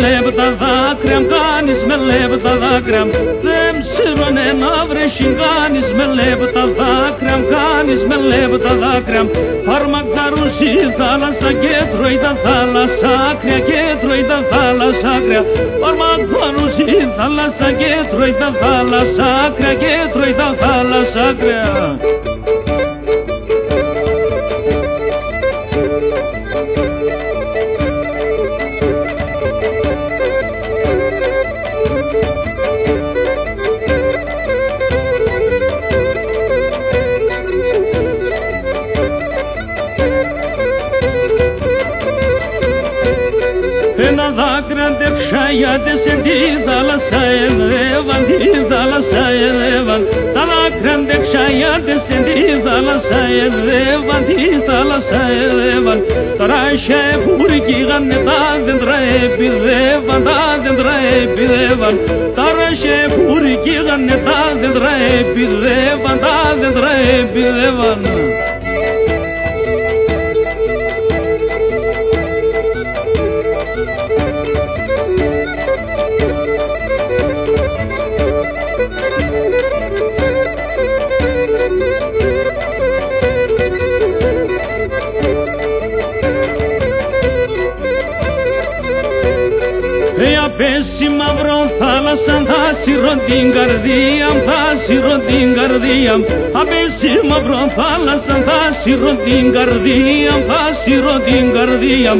λέπ τα δάκρυα, κάνεις με λέπ τα δάκρυα. Δεν ψήρωνε να βρέσιν, κάνεις με λέπ τα δάκρυα, κάνεις με λέπ τα δάκρυα. Φάρμακθαρούς η θάλασσα και τρώει τα θάλασσα άκρια, και τρώει τα θάλασσα άκρια. Φάρμακθαρούς η θάλασσα και τρώει τα θάλασσα άκρια, και τρώει τα θάλασσα άκρια. Ένα δάκρυ αντεξάγιατες εν τη θάλασσα εδεύαν, τη θάλασσα εδεύαν. Τα δάκρυ αντεξάγιατες εν τη θάλασσα εδεύαν, τη θάλασσα εδεύαν. Τώρα σεφουρικήγανε τα δέντρα επιδεύαν, τα δέντρα επιδεύαν. Τώρα σεφουρικήγανε τα δέντρα επιδεύαν, τα δέντρα επιδεύαν. Πέσει μαυρό θάλασσαν, θα σύρω την καρδία, θα σύρω την καρδία. Απέσει μαυρό θάλασσαν, θα σύρω την καρδία, θα σύρω την καρδία.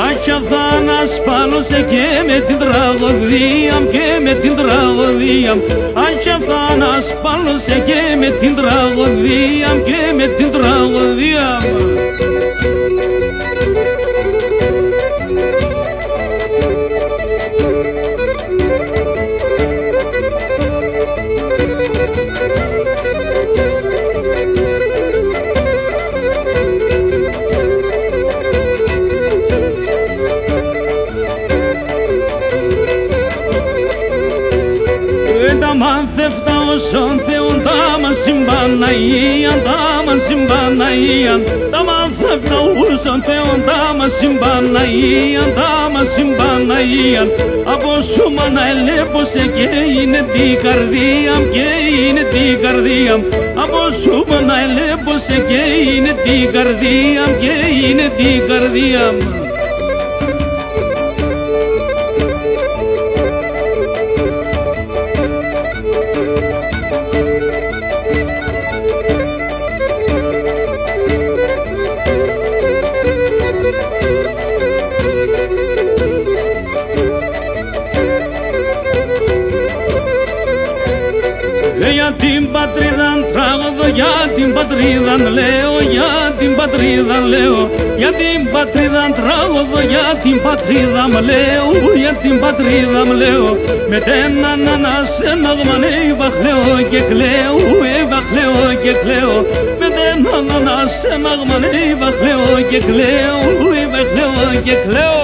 Άκια θα ανασπάλωσε και με την τραγωδία, και με την τραγωδία. Άκια θα ανασπάλωσε και με την τραγωδία, και με την τραγωδία. Τα μάθευτα όσων Θεούν τα μας συμπαναΐαν, τα μας συμπαναΐαν. Τα μάθευτα όσων Θεούν τα μας συμπαναΐαν, τα μας συμπαναΐαν. Από σου μάνα ελέπωσε και είναι την καρδία, και είναι την καρδία. Από σου μάνα ελέπωσε και είναι την καρδία, και είναι την καρδία. Για την πατρίδα τραγωδώ, για την πατρίδα λέω, για την πατρίδα λέω. Για την πατρίδα τραγωδώ, για την πατρίδα μ' λέω, για την πατρίδα μ' λέω. Με τέναν ανασέναγμαν βαχλέω και κλαίω, βαχλέω και κλαίω. Με τέναν ανασέναγμαν βαχλέω και κλαίω, βαχλέω και κλαίω.